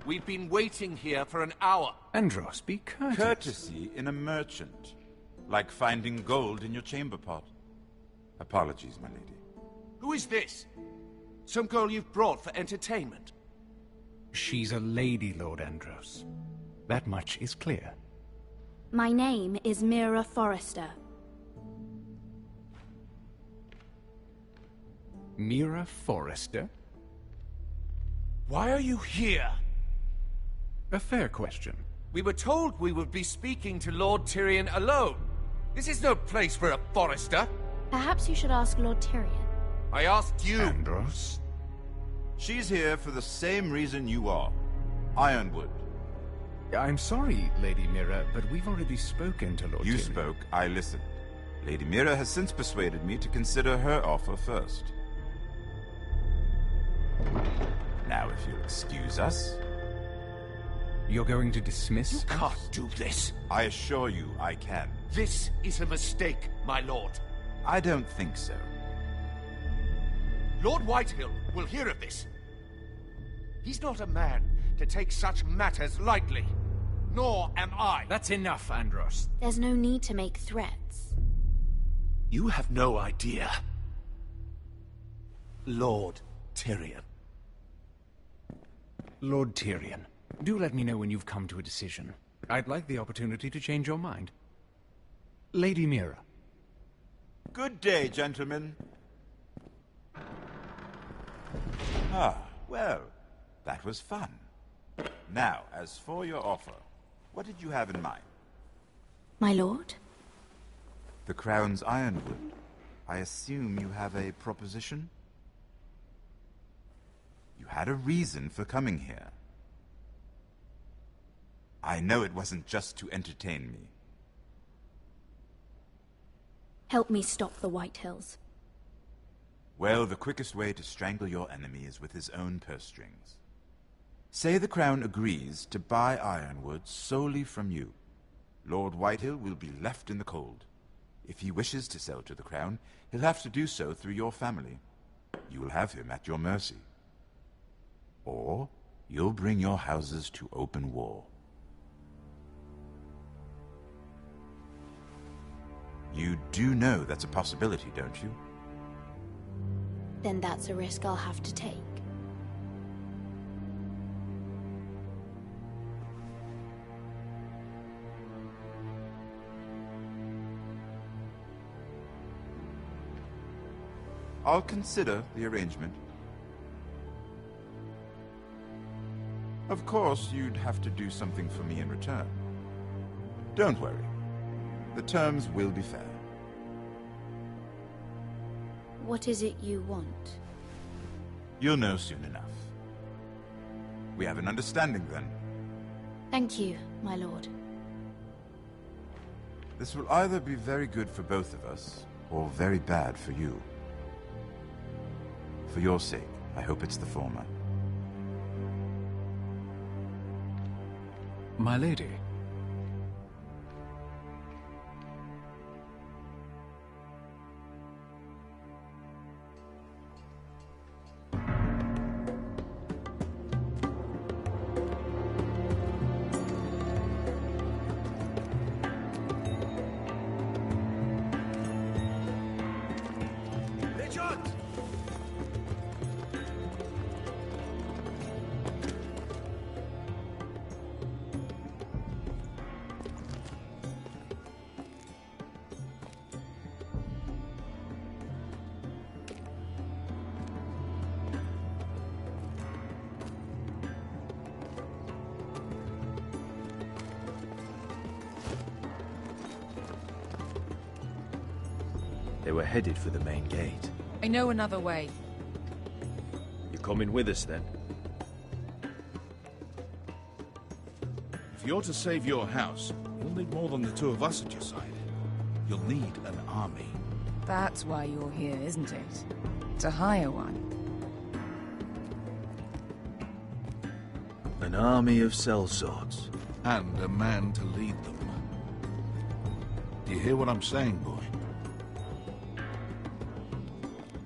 We've been waiting here for an hour. Andros, be courteous. Courtesy in a merchant. Like finding gold in your chamber pot. Apologies, my lady. Who is this? Some girl you've brought for entertainment? She's a lady, Lord Andros. That much is clear. My name is Mira Forrester. Mira Forrester? Why are you here? A fair question. We were told we would be speaking to Lord Tyrion alone. This is no place for a Forrester. Perhaps you should ask Lord Tyrion. I asked you. Andros? She's here for the same reason you are. Ironwood. I'm sorry, Lady Mira, but we've already spoken to Lord Tyrion. You spoke, I listened. Lady Mira has since persuaded me to consider her offer first. Now, if you'll excuse us... You're going to dismiss You us? can't do this. I assure you I can. This is a mistake, my lord. I don't think so. Lord Whitehill will hear of this. He's not a man to take such matters lightly. Nor am I. That's enough, Andros. There's no need to make threats. You have no idea. Lord Tyrion. Lord Tyrion, do let me know when you've come to a decision. I'd like the opportunity to change your mind. Lady Mira. Good day, gentlemen. Ah, well, that was fun. Now, as for your offer, what did you have in mind? My lord? The Crown's Ironwood. I assume you have a proposition? You had a reason for coming here. I know it wasn't just to entertain me. Help me stop the Whitehills. Well, the quickest way to strangle your enemy is with his own purse strings. Say the Crown agrees to buy Ironwood solely from you. Lord Whitehill will be left in the cold. If he wishes to sell to the Crown, he'll have to do so through your family. You will have him at your mercy. Or you'll bring your houses to open war. You do know that's a possibility, don't you? Then that's a risk I'll have to take. I'll consider the arrangement. Of course, you'd have to do something for me in return. Don't worry. The terms will be fair. What is it you want? You'll know soon enough. We have an understanding then. Thank you, my lord. This will either be very good for both of us, or very bad for you. For your sake, I hope it's the former. My lady. They were headed for the main gate. I know another way. You're coming with us, then? If you're to save your house, you'll need more than the two of us at your side. You'll need an army. That's why you're here, isn't it? To hire one. An army of sellswords. And a man to lead them. Do you hear what I'm saying, boy?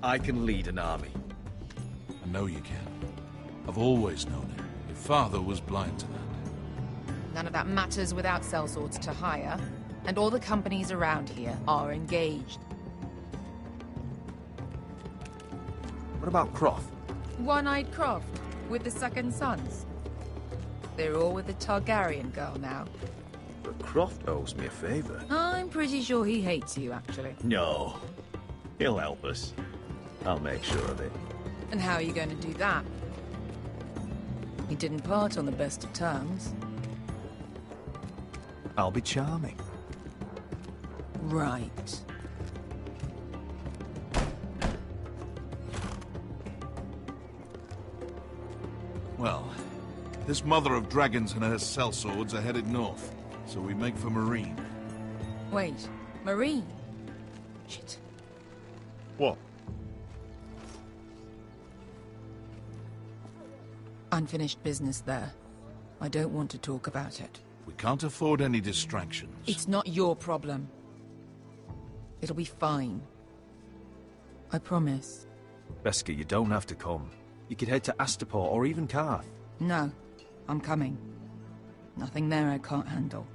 I can lead an army. I know you can. I've always known it. If father was blind to that. None of that matters without sellswords to hire, and all the companies around here are engaged. What about Croft? One-eyed Croft, with the second sons. They're all with the Targaryen girl now. But Croft owes me a favor. I'm pretty sure he hates you, actually. No. He'll help us. I'll make sure of it. And how are you going to do that? He didn't part on the best of terms. I'll be charming. Right. Well, this mother of dragons and her sellswords are headed north, so we make for Marine. Wait, Marine? Shit. What? Unfinished business there. I don't want to talk about it. We can't afford any distractions. It's not your problem. It'll be fine. I promise. Batzka, you don't have to come. You could head to Astapor or even Karth. No, I'm coming. Nothing there I can't handle.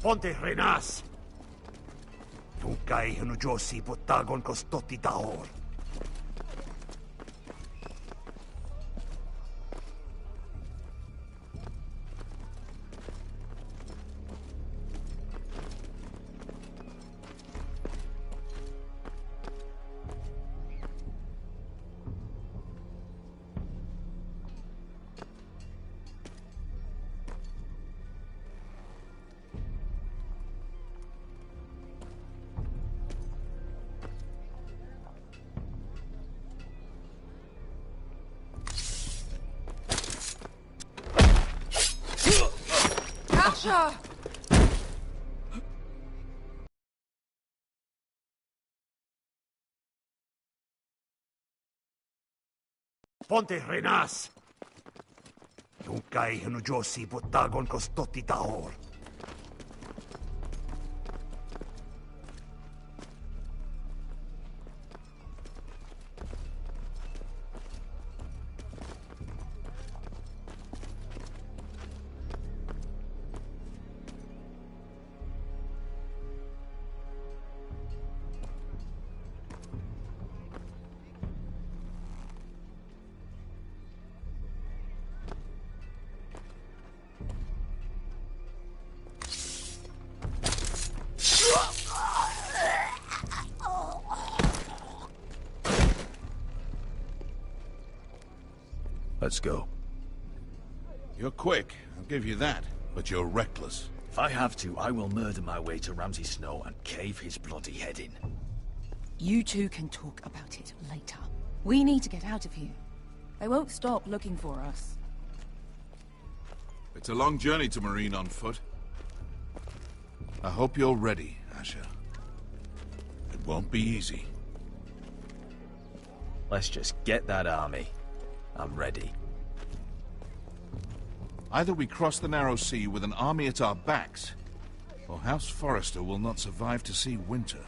Ponte Renas! Tunkay Hanujosi Potagon Kostoti Tahor. Asha! Ponte Renas! Tunkay Hanujosi Potagon Kostoti Tahor. Let's go. You're quick, I'll give you that. But you're reckless. If I have to, I will murder my way to Ramsay Snow and cave his bloody head in. You two can talk about it later. We need to get out of here. They won't stop looking for us. It's a long journey to Marine on foot. I hope you're ready, Asher. It won't be easy. Let's just get that army. I'm ready. Either we cross the narrow sea with an army at our backs, or House Forrester will not survive to see winter.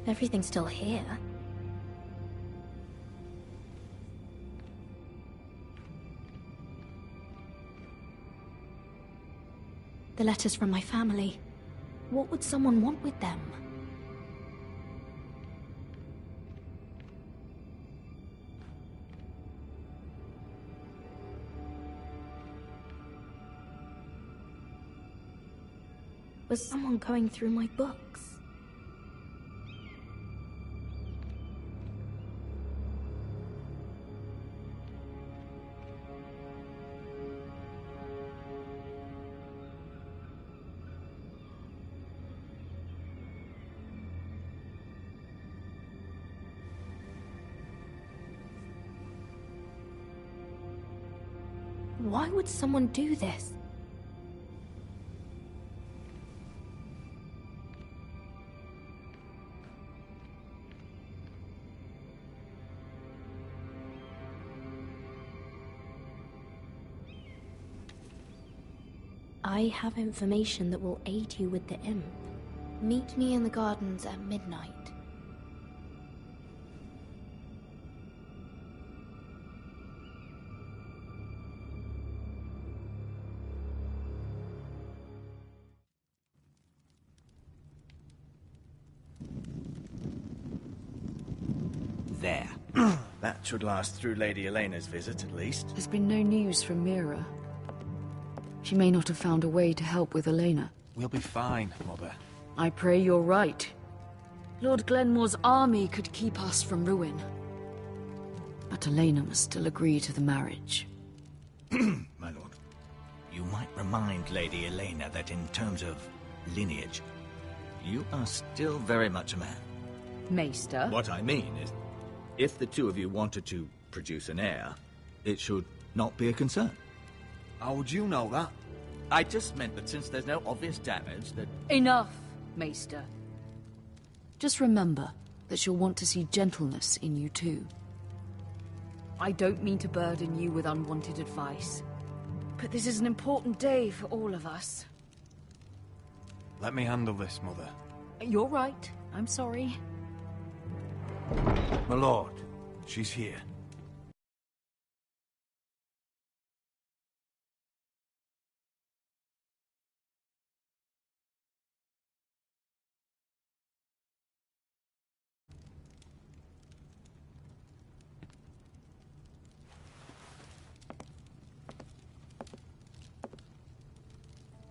Everything's still here. The letters from my family. What would someone want with them? Was someone going through my books? Why would someone do this? I have information that will aid you with the imp. Meet me in the gardens at midnight. There. That should last through Lady Elena's visit, at least. There's been no news from Mira. She may not have found a way to help with Elena. We'll be fine, Mother. I pray you're right. Lord Glenmore's army could keep us from ruin. But Elena must still agree to the marriage. My lord. You might remind Lady Elena that in terms of lineage, you are still very much a man. Maester? What I mean is, if the two of you wanted to produce an heir, it should not be a concern. How would you know that? I just meant that since there's no obvious damage, that... Enough, Maester. Just remember that she'll want to see gentleness in you too. I don't mean to burden you with unwanted advice, but this is an important day for all of us. Let me handle this, Mother. You're right. I'm sorry. My lord, she's here.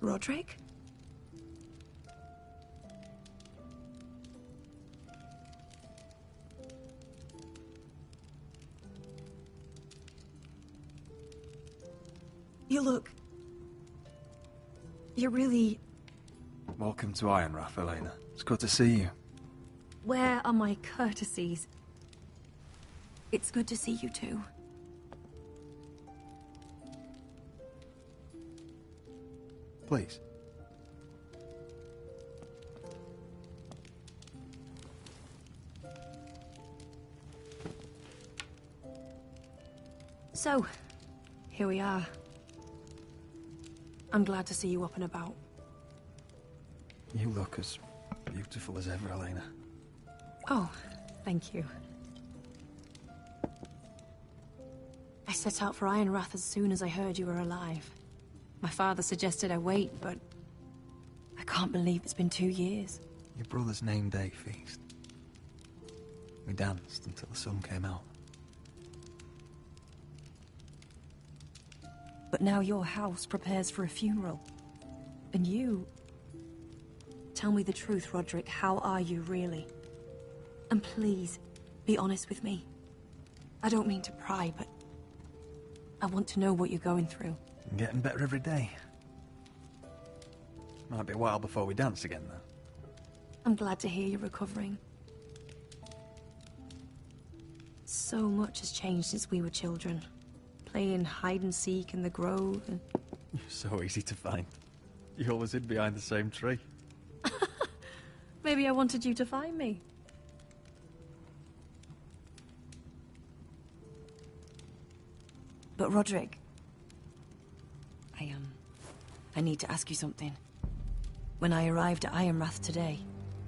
Roderick? You look... You're really... Welcome to Ironrath, Elena. It's good to see you. Where are my courtesies? It's good to see you too. Please. So, here we are. I'm glad to see you up and about. You look as beautiful as ever, Elena. Oh, thank you. I set out for Ironrath as soon as I heard you were alive. My father suggested I wait, but I can't believe it's been 2 years. Your brother's name day feast. We danced until the sun came out. But now your house prepares for a funeral. And you... Tell me the truth, Roderick. How are you, really? And please, be honest with me. I don't mean to pry, but... I want to know what you're going through. I'm getting better every day. Might be a while before we dance again, though. I'm glad to hear you're recovering. So much has changed since we were children. Playing hide-and-seek in the grove and... You're so easy to find. You always hid behind the same tree. Maybe I wanted you to find me. But Roderick... I need to ask you something. When I arrived at Ironrath today,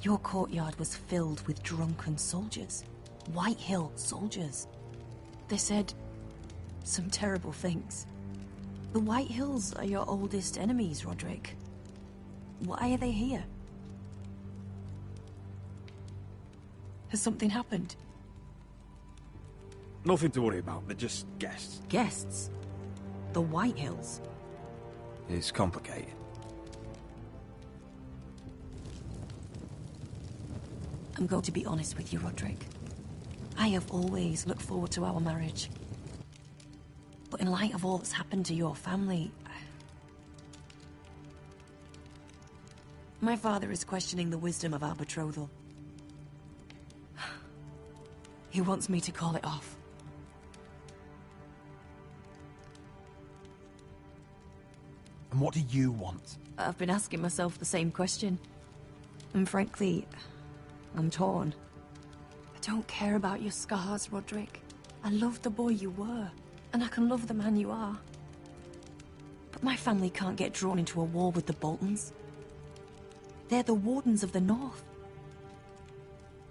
Your courtyard was filled with drunken soldiers. White Hill soldiers. They said some terrible things. The White Hills are your oldest enemies, Roderick. Why are they here? Has something happened? Nothing to worry about, they're just guests. Guests? The White Hills? It's complicated. I'm going to be honest with you, Roderick. I have always looked forward to our marriage. But in light of all that's happened to your family... My father is questioning the wisdom of our betrothal. He wants me to call it off. And what do you want? I've been asking myself the same question. And frankly, I'm torn. I don't care about your scars, Roderick. I love the boy you were, and I can love the man you are. But my family can't get drawn into a war with the Boltons. They're the Wardens of the North.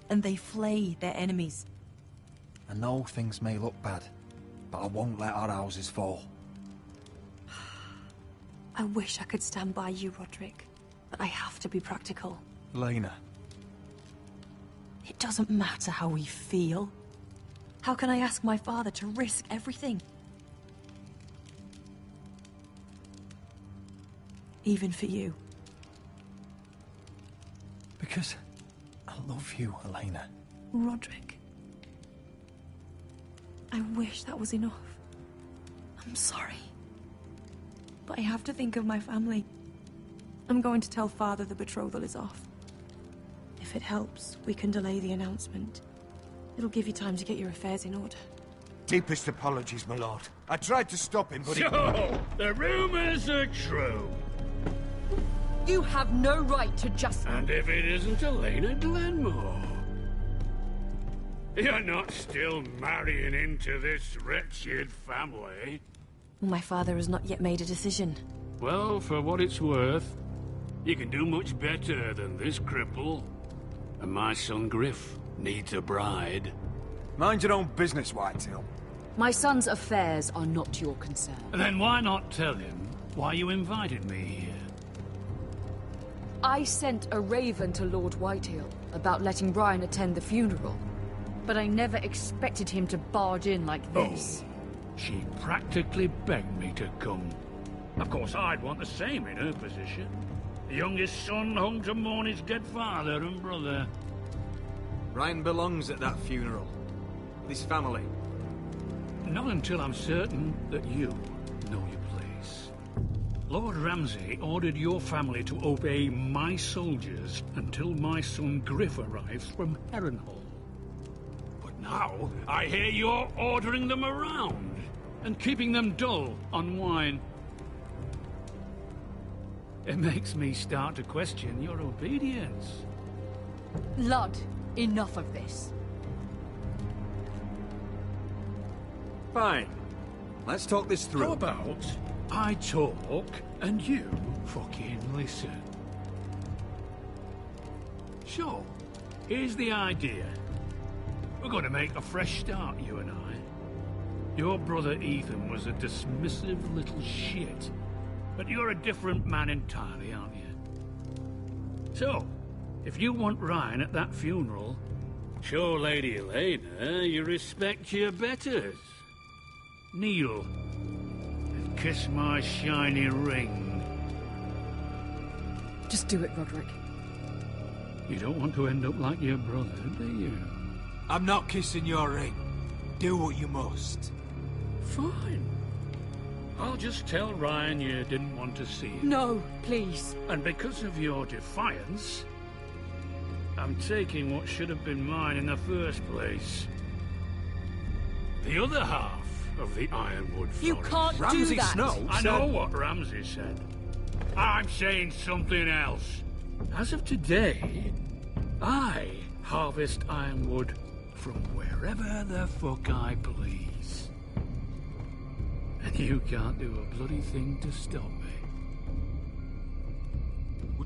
And they flay their enemies. I know things may look bad, but I won't let our houses fall. I wish I could stand by you, Roderick, but I have to be practical. Lena. It doesn't matter how we feel. How can I ask my father to risk everything? Even for you. Because I love you, Elena. Roderick. I wish that was enough. I'm sorry. But I have to think of my family. I'm going to tell Father the betrothal is off. If it helps, we can delay the announcement. It'll give you time to get your affairs in order. Deepest apologies, my lord. I tried to stop him, but So, the rumors are true. You have no right to just... And if it isn't Elena Glenmore? You're not still marrying into this wretched family? My father has not yet made a decision. Well, for what it's worth, you can do much better than this cripple. And my son Griff needs a bride. Mind your own business, Whitetail. My son's affairs are not your concern. Then why not tell him why you invited me here? I sent a raven to Lord Whitehill about letting Brian attend the funeral. But I never expected him to barge in like this. Oh, she practically begged me to come. Of course, I'd want the same in her position. The youngest son home to mourn his dead father and brother. Ryan belongs at that funeral. This family. Not until I'm certain that you know your place. Lord Ramsay ordered your family to obey my soldiers until my son Griff arrives from Harrenhal. But now, I hear you're ordering them around and keeping them dull on wine. It makes me start to question your obedience. Lud, enough of this. Fine. Let's talk this through. How about I talk and you fucking listen? So, here's the idea. We're going to make a fresh start, you and I. Your brother Ethan was a dismissive little shit. But you're a different man entirely, aren't you? So, if you want Ryan at that funeral, show Lady Elena you respect your betters. Kneel and kiss my shiny ring. Just do it, Roderick. You don't want to end up like your brother, do you? I'm not kissing your ring. Do what you must. Fine. I'll just tell Ryan you didn't want to see him. No, please. And because of your defiance, I'm taking what should have been mine in the first place. The other half of the Ironwood Forest. You can't Ramsay do that. Snow I know what Ramsay said. I'm saying something else. As of today, I harvest ironwood from wherever the fuck I please. And you can't do a bloody thing to stop me.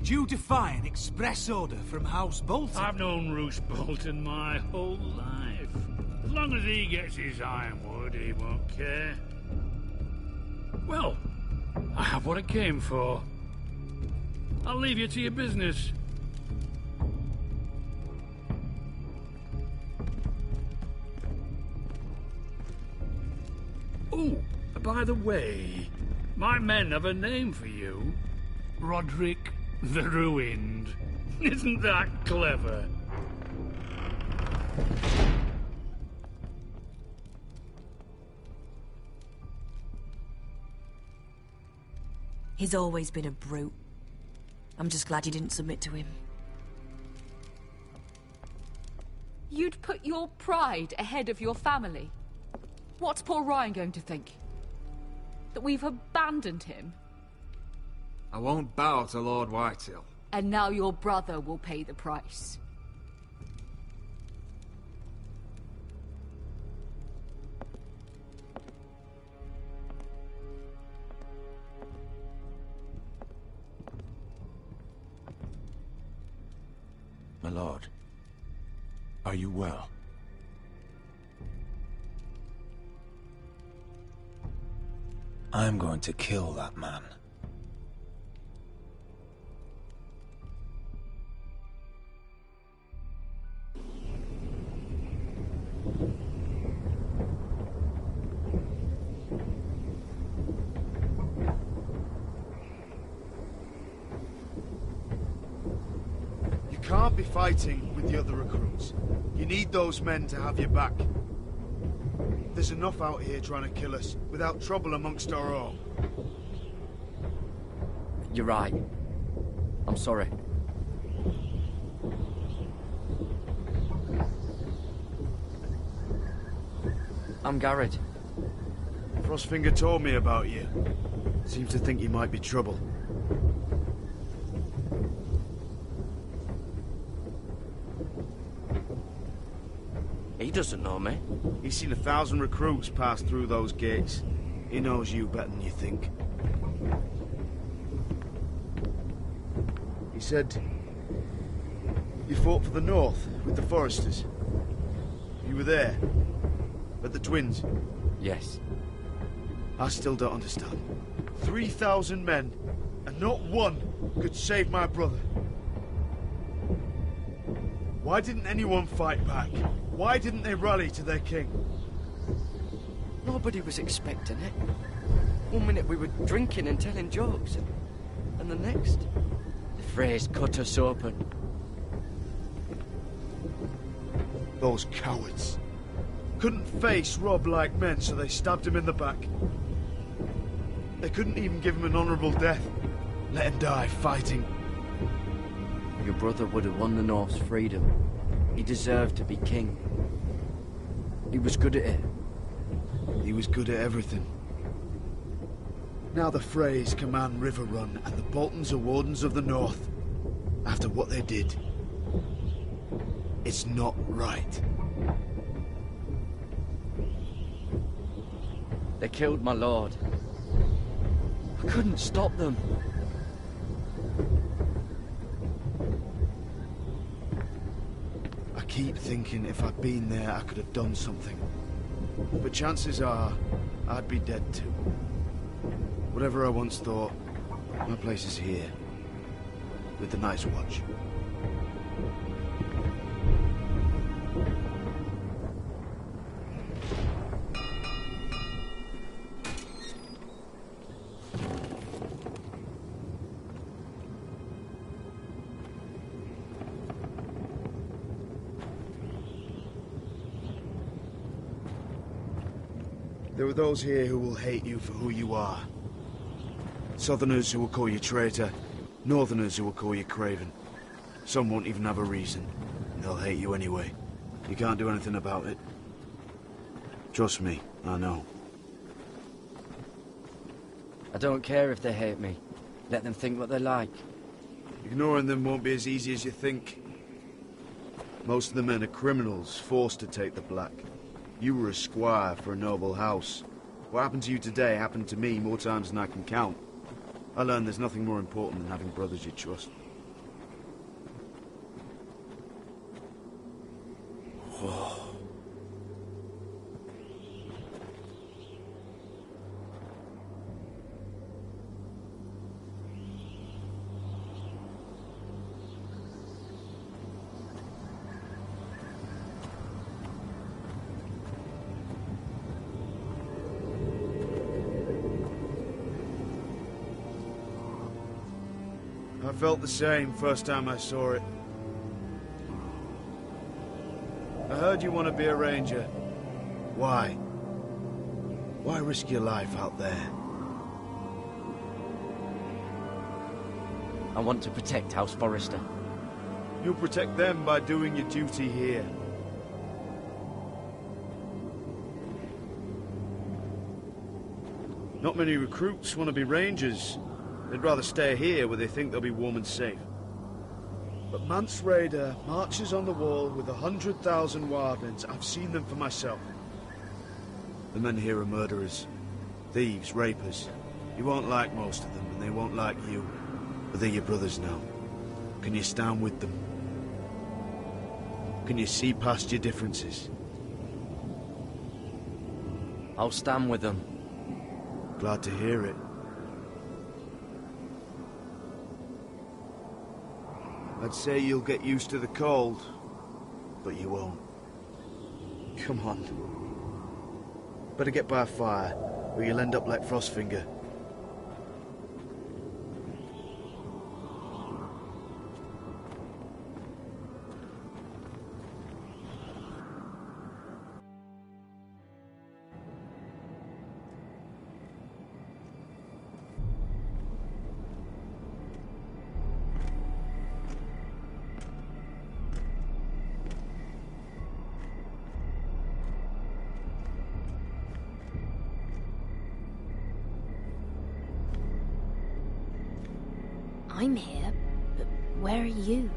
you defy an express order from House Bolton? I've known Roose Bolton my whole life. As long as he gets his ironwood, he won't care. Well, I have what I came for. I'll leave you to your business. Oh, by the way, my men have a name for you. Roderick the Ruined. Isn't that clever? He's always been a brute. I'm just glad you didn't submit to him. You'd put your pride ahead of your family? What's poor Ryan going to think? That we've abandoned him? I won't bow to Lord Whitehill. And now your brother will pay the price. My lord, are you well? I'm going to kill that man. You can't be fighting with the other recruits. You need those men to have your back. There's enough out here trying to kill us, without trouble amongst our own. You're right. I'm sorry. I'm Garrett. Frostfinger told me about you. Seems to think you might be trouble. He doesn't know me. He's seen 1,000 recruits pass through those gates. He knows you better than you think. He said you fought for the North with the Foresters. You were there, at the Twins. Yes. I still don't understand. 3,000 men, and not one could save my brother. Why didn't anyone fight back? Why didn't they rally to their king? Nobody was expecting it. One minute we were drinking and telling jokes, and the next, the Freys cut us open. Those cowards. Couldn't face Rob like men, so they stabbed him in the back. They couldn't even give him an honourable death. Let him die fighting. Your brother would have won the North's freedom. He deserved to be king. He was good at it. He was good at everything. Now the Freys command Riverrun, and the Boltons are Wardens of the North. After what they did. It's not right. They killed my lord. I couldn't stop them. I keep thinking if I'd been there, I could have done something. But chances are, I'd be dead too. Whatever I once thought, my place is here. With the Night's Watch. There are those here who will hate you for who you are. Southerners who will call you traitor, Northerners who will call you craven. Some won't even have a reason, and they'll hate you anyway. You can't do anything about it. Trust me, I know. I don't care if they hate me. Let them think what they like. Ignoring them won't be as easy as you think. Most of the men are criminals, forced to take the black. You were a squire for a noble house. What happened to you today happened to me more times than I can count. I learned there's nothing more important than having brothers you trust. I felt the same first time I saw it. I heard you want to be a ranger. Why? Why risk your life out there? I want to protect House Forrester. You'll protect them by doing your duty here. Not many recruits want to be rangers. They'd rather stay here where they think they'll be warm and safe. But Mance Rayder marches on the wall with 100,000 wildlings. I've seen them for myself. The men here are murderers. Thieves, rapers. You won't like most of them, and they won't like you. But they're your brothers now. Can you stand with them? Can you see past your differences? I'll stand with them. Glad to hear it. I'd say you'll get used to the cold, but you won't. Come on. Better get by a fire, or you'll end up like Frostfinger. I'm here, but where are you?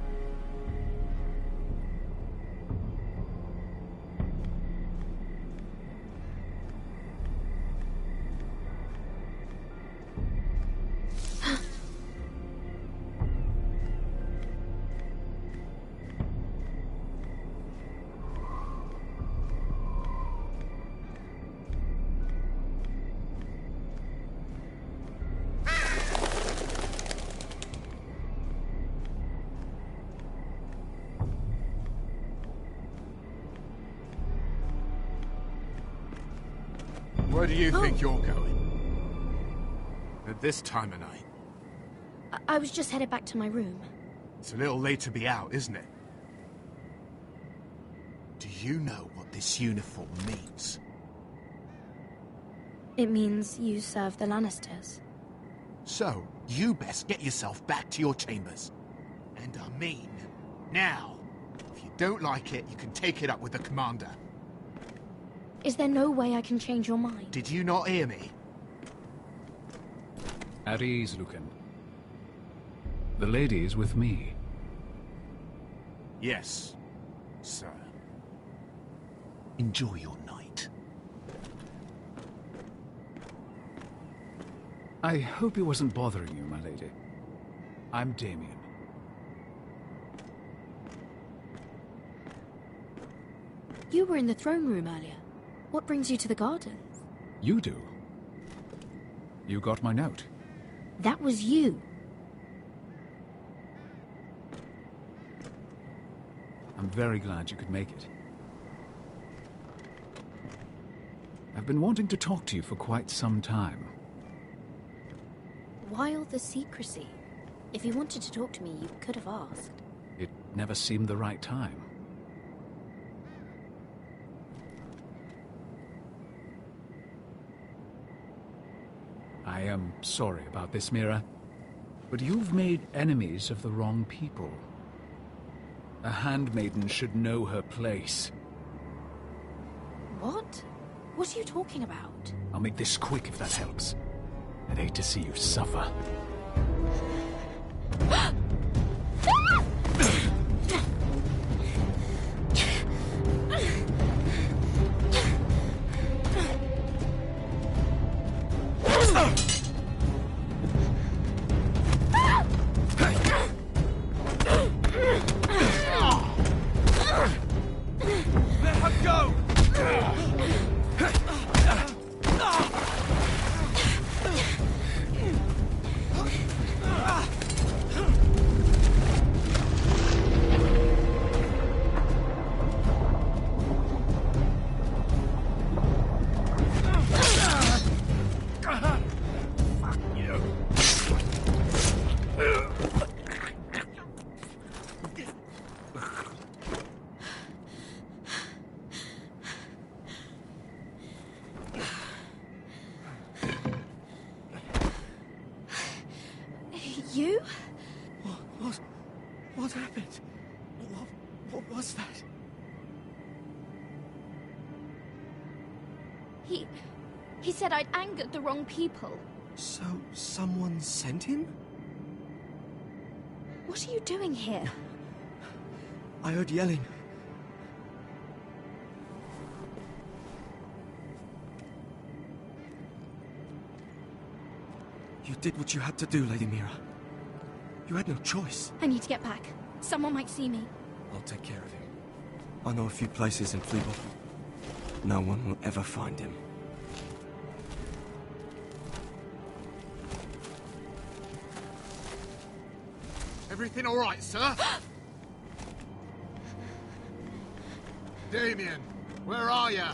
Where do you think you're going? At this time of night? I was just headed back to my room. It's a little late to be out, isn't it? Do you know what this uniform means? It means you serve the Lannisters. So, you best get yourself back to your chambers. And I mean, now. If you don't like it, you can take it up with the commander. Is there no way I can change your mind? Did you not hear me? At ease, Lucan. The lady is with me. Yes, sir. Enjoy your night. I hope he wasn't bothering you, my lady. I'm Damien. You were in the throne room earlier. What brings you to the gardens? You do. You got my note. That was you. I'm very glad you could make it. I've been wanting to talk to you for quite some time. Why all the secrecy? If you wanted to talk to me, you could have asked. It never seemed the right time. I am sorry about this, Mira, but you've made enemies of the wrong people. A handmaiden should know her place. What? What are you talking about? I'll make this quick if that helps. I'd hate to see you suffer. You? What happened? What was that? He said I'd angered the wrong people. So, someone sent him? What are you doing here? I heard yelling. You did what you had to do, Lady Mira. You had no choice. I need to get back. Someone might see me. I'll take care of him. I know a few places in Fleabot. No one will ever find him. Everything all right, sir? Damien, where are you?